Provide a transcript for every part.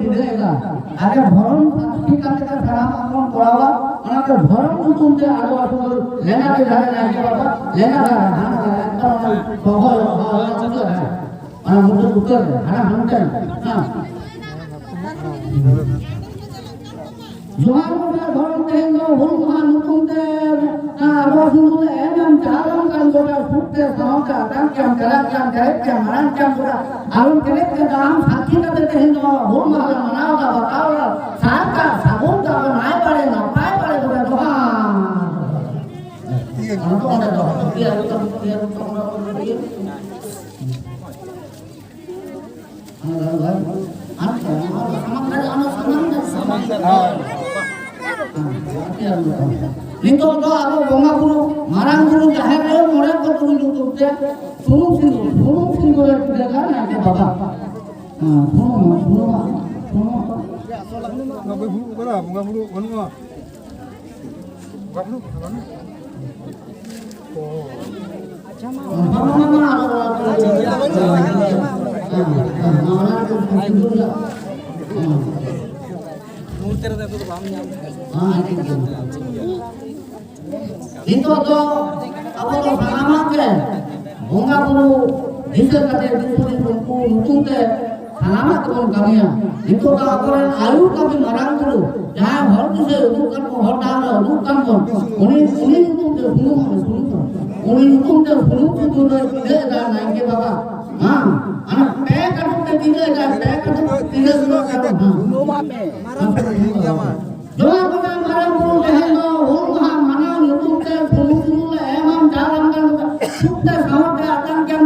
दिलेगा आगे भरण ठीक আছে সালাম আমন করাবা ওনাকে ভরণ হুকুম দে আরো আসল লেনা কে জানে না যে বাবা লেনা ধান একটা বহল চলে আর মুখে উত্তর হারা হানতেন হ্যাঁ জোয়ার মোটা ভরণ দেন হুল মহান হুকুম দে আর রসুল এমন চালাম কান গোটা ফুটতে সাউকা কাম কাম মারান কাম গোটা আলম কেনে কে দাম সাথী কাতে দেন হুল মহান মানাও দা বাতাও সাকা সাবুন দা নাই পারে না পায় পারে গোটা দোহা ये कौन सा दोहा ये Itu do abo bonga guru marang guru jahar ayo mora ko guru tutte sunung sindu daga na ke baba sunung bonga guru kara bonga guru bonga guru Itu to apa to sama ke bunga guru dikir kate dikuri tumpu mutunte sama kon kamiya itu to apore ayu kami marang guru jaha hor dise udukan ko hota na udukan kon uni mutunte uni mutunte dule dile da nai ke baba ha ana pe kadute dile da pe kadute dile dilo ka no ma pe doa kota marang guru jaha hol maha mana mutunte dule emam jalan kan sutta samata atam jam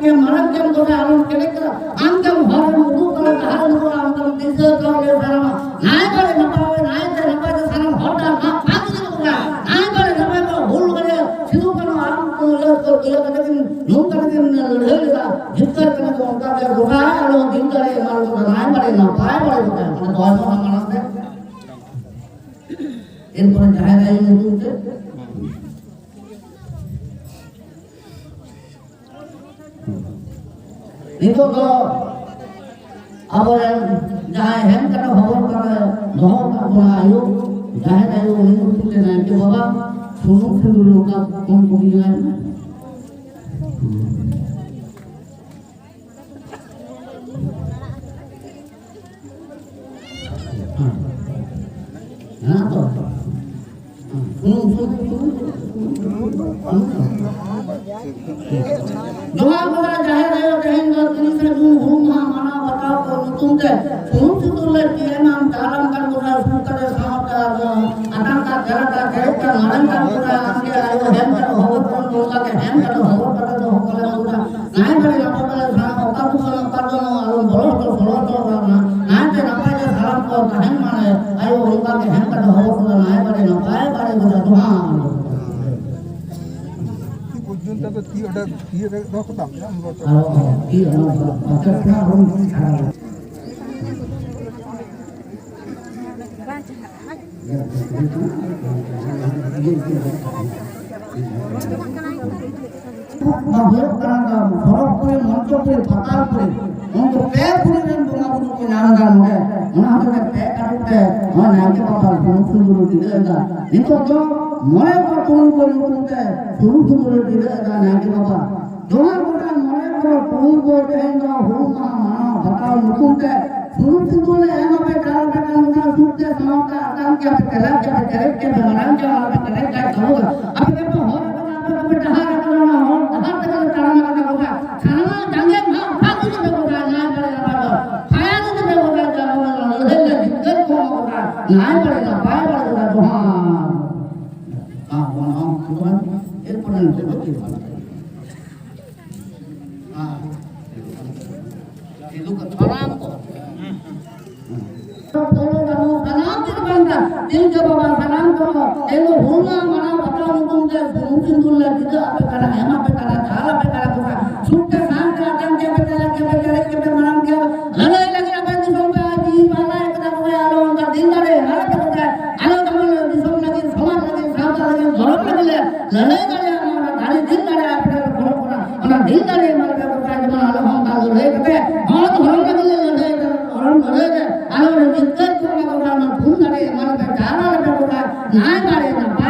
ke marang jam kota alon kele kala angam hor udukan hal ko angam dise ka le sarama nai bare na pawe nai te na pawe saram hota na pagi ko nai bare na pawe hol bare sidu kan aram ko le ko ile ka din nu ka din le le jitkar kan ko ka be goga alo din kare mar ko nai bare na pawe bare ko na doa ko na manase এরপরে জায়গায় মুতুতে itu ko abaran jahe hem kana hawar kana dhor ka bola ayo jahe ayo mutute na ke baba sunu sunu loka kon bugiyan na to doa bola jahe ayo kehengga tinse huma mana batao ko mutunte sunu sunu ki emam dalam kan bola sukare samata atam ka garata ka maran kan bola ange ayo hem ka hawar kon bola ke hem ka hawar ka to hokale bola nai bare apale sama okar alon bolo to na nai te napai je salam ko hem mane ayo hokal ke hem ka hawar ko nai bare na pae bare bola doha junta to ti oda ti do ko tam na mo to ti ata ka ron khara mahir karanga horok kore mancho kore patal kore onko pe kore ren bunga bunga ko nanga mode ona hate pe katte ona ke patal sunu dile into to mone ko kon kunte sunu dile na ke baba doa goda mone ko ko denga huma mana patal kunte sunu le ema pe kala na sutte samata atam ke kala ke manan ke ala pe ka hoga ape to hor पे डहार करना हो डहार तक करना का होगा खाना जंगे भाग के होगा ना पड़ेगा खाया के होगा जब ले दिक्कत को होगा ना पड़ेगा पाए पड़ेगा तो हां हां भगवान एरपन से होती है हां ये लोग सलाम को तो बोलो ना सलाम के बंदा दिल के बाबा सलाम करो एलो होना मना बताओ तुमसे मुमकिन दुल्ला दिखा पे करा हेमा पे करा थाला पे करा होगा सुट्टे शांत आदम के पे मनाम के लड़ाई लगी ना बंद सोम पे जी वाला एक दा हुए आलो उनका दिन करे हर पे होता है आलो तमन दिसम लगी समाज लगी सावता लगी धरम लगी लड़ाई करे हमारा धारी दिन करे आपके घर कोना और दिन करे हमारे पे होता है जब आलो हम का लड़ाई करते हां तो धरम लगी लड़ाई धरम लड़ाई ᱵᱟᱲᱮ ᱢᱟᱱᱮ ᱡᱟᱱᱟ ᱞᱮᱠᱟ ᱱᱟᱭ ᱵᱟᱲᱮ ᱱᱟᱯᱟᱭ